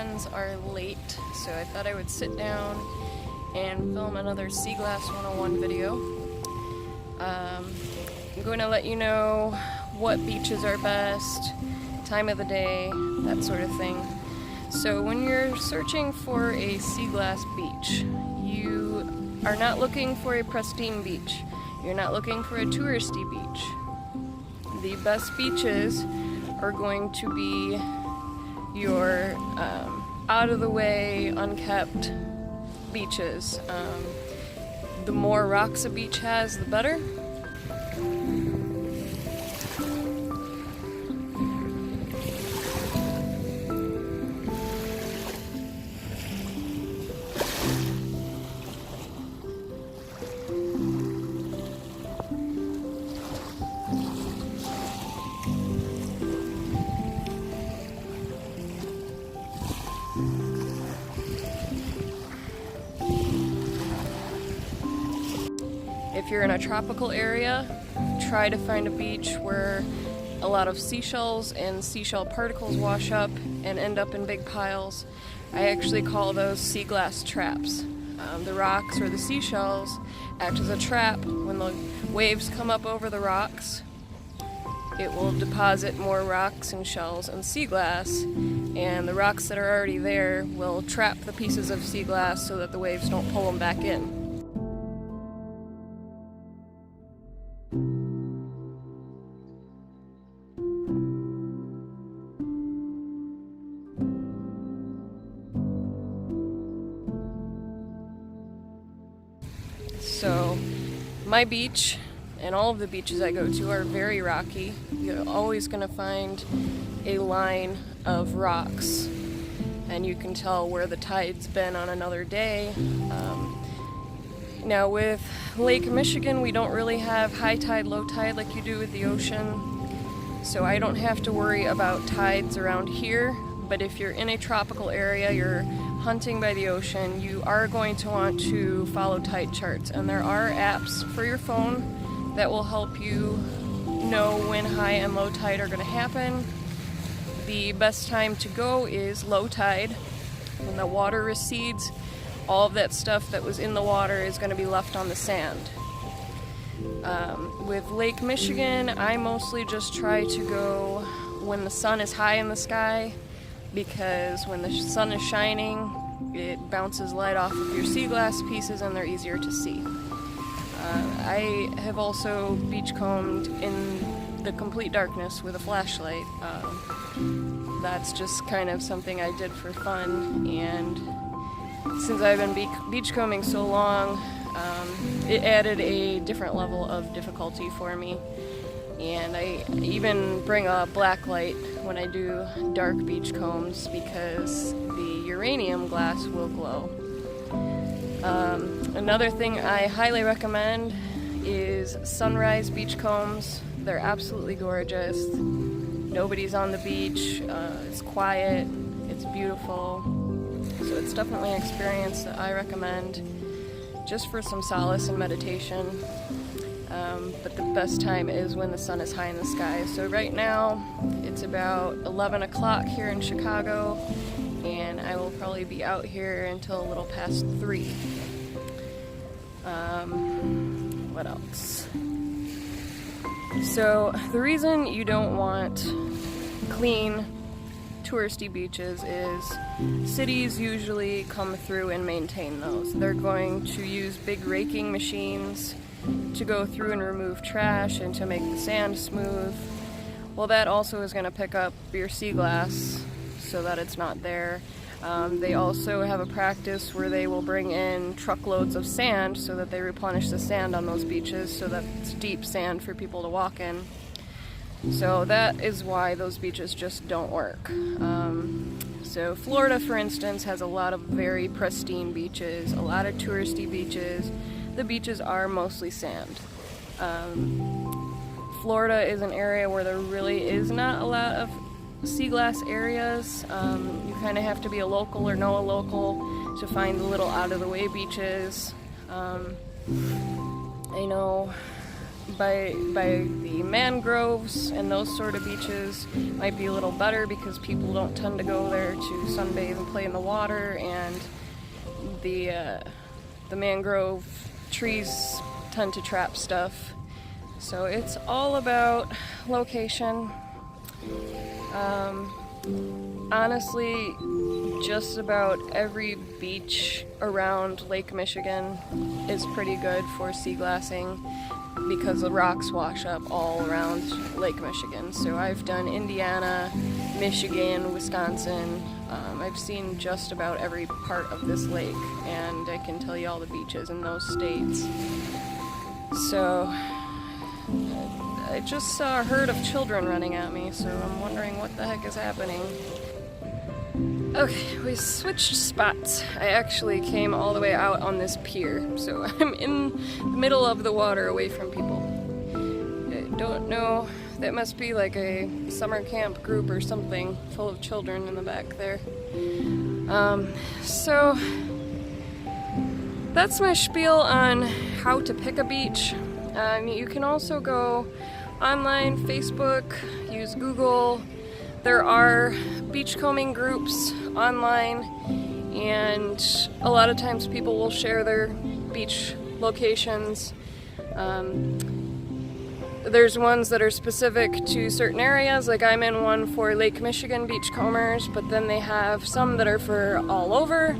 friends are late, so I thought I would sit down and film another Sea Glass 101 video. I'm going to let you know what beaches are best, time of the day, that sort of thing. So when you're searching for a sea glass beach, you are not looking for a pristine beach. You're not looking for a touristy beach. The best beaches are going to be your out-of-the-way, unkept beaches. The more rocks a beach has, the better. If you're in a tropical area, try to find a beach where a lot of seashells and seashell particles wash up and end up in big piles. I actually call those sea glass traps. The rocks or the seashells act as a trap. When the waves come up over the rocks, it will deposit more rocks and shells and sea glass, and the rocks that are already there will trap the pieces of sea glass so that the waves don't pull them back in. So, my beach and all of the beaches I go to are very rocky. You're always going to find a line of rocks, and you can tell where the tide's been on another day. Now with Lake Michigan, we don't really have high tide, low tide like you do with the ocean, so I don't have to worry about tides around here. But if you're in a tropical area, you're hunting by the ocean, you are going to want to follow tide charts, and there are apps for your phone that will help you know when high and low tide are going to happen. The best time to go is low tide. When the water recedes, all of that stuff that was in the water is going to be left on the sand. With Lake Michigan, I mostly just try to go when the sun is high in the sky, because when the sun is shining, it bounces light off of your sea glass pieces and they're easier to see. I have also beachcombed in the complete darkness with a flashlight. That's just kind of something I did for fun, and since I've been beachcombing so long, it added a different level of difficulty for me. And I even bring a black light when I do dark beach combs because the uranium glass will glow. Another thing I highly recommend is sunrise beach combs. They're absolutely gorgeous. Nobody's on the beach. It's quiet. It's beautiful. So it's definitely an experience that I recommend just for some solace and meditation. But the best time is when the sun is high in the sky. So right now it's about 11 o'clock here in Chicago, and I will probably be out here until a little past 3. What else? So the reason you don't want clean touristy beaches is cities usually come through and maintain those. They're going to use big raking machines to go through and remove trash and to make the sand smooth. Well, that also is going to pick up your sea glass so that it's not there. They also have a practice where they will bring in truckloads of sand so that they replenish the sand on those beaches so that it's deep sand for people to walk in. So that is why those beaches just don't work. So Florida, for instance, has a lot of very pristine beaches, a lot of touristy beaches. The beaches are mostly sand. Florida is an area where there really is not a lot of sea glass areas. You kind of have to be a local or know a local to find the little out-of-the-way beaches. I know by the mangroves and those sort of beaches might be a little better because people don't tend to go there to sunbathe and play in the water, and the mangrove trees tend to trap stuff. So it's all about location. Honestly, just about every beach around Lake Michigan is pretty good for sea glassing because the rocks wash up all around Lake Michigan. So I've done Indiana, Michigan, Wisconsin. I've seen just about every part of this lake, and I can tell you all the beaches in those states. So I just saw a herd of children running at me, so I'm wondering what the heck is happening. Okay, we switched spots. I actually came all the way out on this pier, so I'm in the middle of the water away from people. I don't know, that must be like a summer camp group or something, full of children in the back there. So that's my spiel on how to pick a beach. You can also go online, Facebook, use Google. There are beachcombing groups online, and a lot of times people will share their beach locations. There's ones that are specific to certain areas, like I'm in one for Lake Michigan beachcombers, but then they have some that are for all over.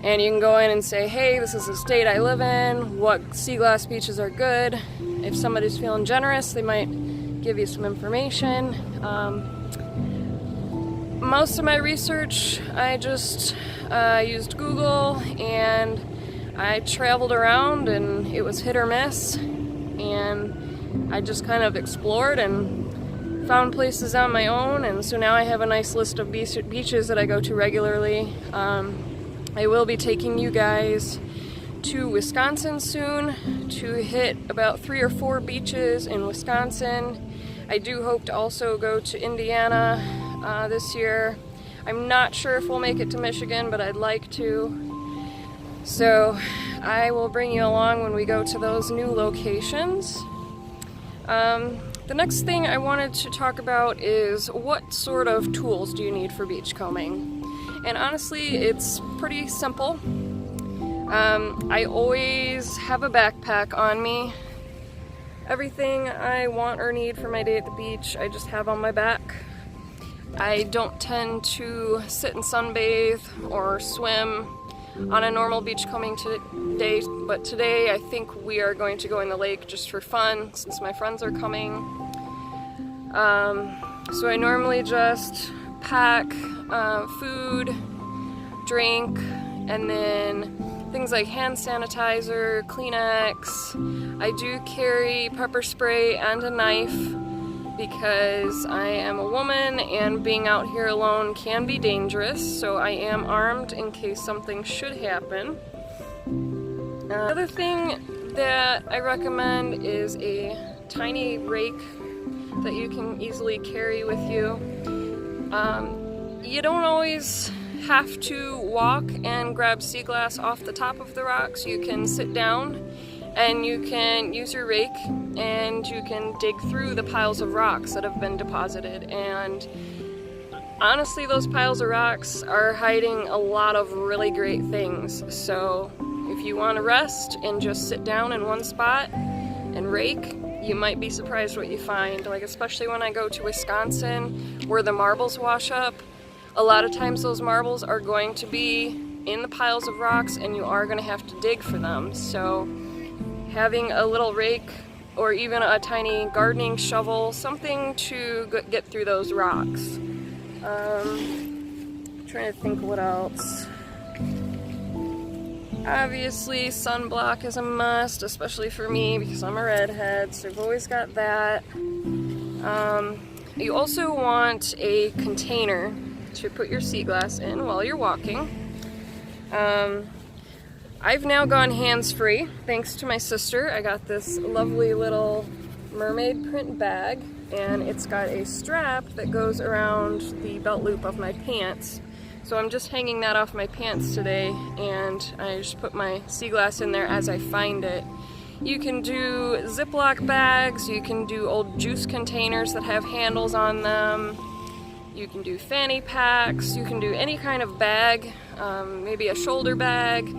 And you can go in and say, hey, this is the state I live in, what sea glass beaches are good. If somebody's feeling generous, they might give you some information. Most of my research, I just used Google, and I traveled around, and it was hit or miss. And I just kind of explored and found places on my own, and so now I have a nice list of beaches that I go to regularly. I will be taking you guys to Wisconsin soon to hit about 3 or 4 beaches in Wisconsin. I do hope to also go to Indiana this year. I'm not sure if we'll make it to Michigan, but I'd like to. So I will bring you along when we go to those new locations. The next thing I wanted to talk about is what sort of tools do you need for beachcombing? And honestly, it's pretty simple. I always have a backpack on me. Everything I want or need for my day at the beach, I just have on my back. I don't tend to sit and sunbathe or swim on a normal beachcombing day, but today I think we are going to go in the lake just for fun since my friends are coming. So I normally just pack food, drink, and then things like hand sanitizer, Kleenex. I do carry pepper spray and a knife because I am a woman and being out here alone can be dangerous, so I am armed in case something should happen. The other thing that I recommend is a tiny rake that you can easily carry with you. You don't always have to walk and grab sea glass off the top of the rocks. You can sit down and you can use your rake and you can dig through the piles of rocks that have been deposited. And honestly, those piles of rocks are hiding a lot of really great things. So if you want to rest and just sit down in one spot and rake, you might be surprised what you find. Like especially when I go to Wisconsin where the marbles wash up, a lot of times those marbles are going to be in the piles of rocks and you are going to have to dig for them. So having a little rake or even a tiny gardening shovel, something to get through those rocks. Trying to think what else. Obviously sunblock is a must, especially for me because I'm a redhead, so I've always got that. You also want a container to put your sea glass in while you're walking. I've now gone hands-free thanks to my sister. I got this lovely little mermaid print bag, and it's got a strap that goes around the belt loop of my pants. So I'm just hanging that off my pants today, and I just put my sea glass in there as I find it. You can do Ziploc bags, you can do old juice containers that have handles on them, you can do fanny packs, you can do any kind of bag, maybe a shoulder bag,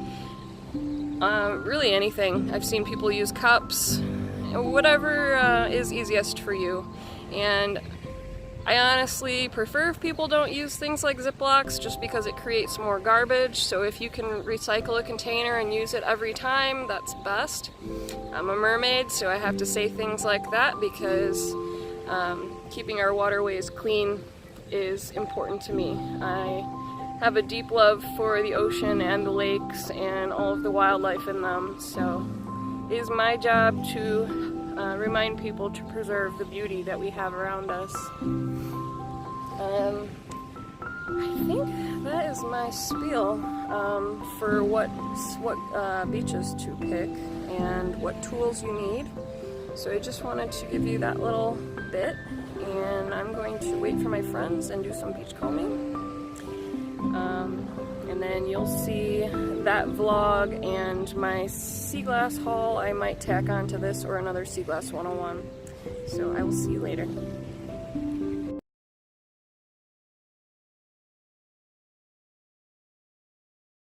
really anything. I've seen people use cups, whatever is easiest for you. And I honestly prefer if people don't use things like Ziplocs just because it creates more garbage. So if you can recycle a container and use it every time, that's best. I'm a mermaid, so I have to say things like that because keeping our waterways clean is important to me. I have a deep love for the ocean and the lakes and all of the wildlife in them, so it is my job to remind people to preserve the beauty that we have around us. I think that is my spiel for what beaches to pick and what tools you need. So I just wanted to give you that little bit, and I'm going to wait for my friends and do some beach combing. And then you'll see that vlog and my sea glass haul I might tack onto this or another Sea Glass 101. So I will see you later.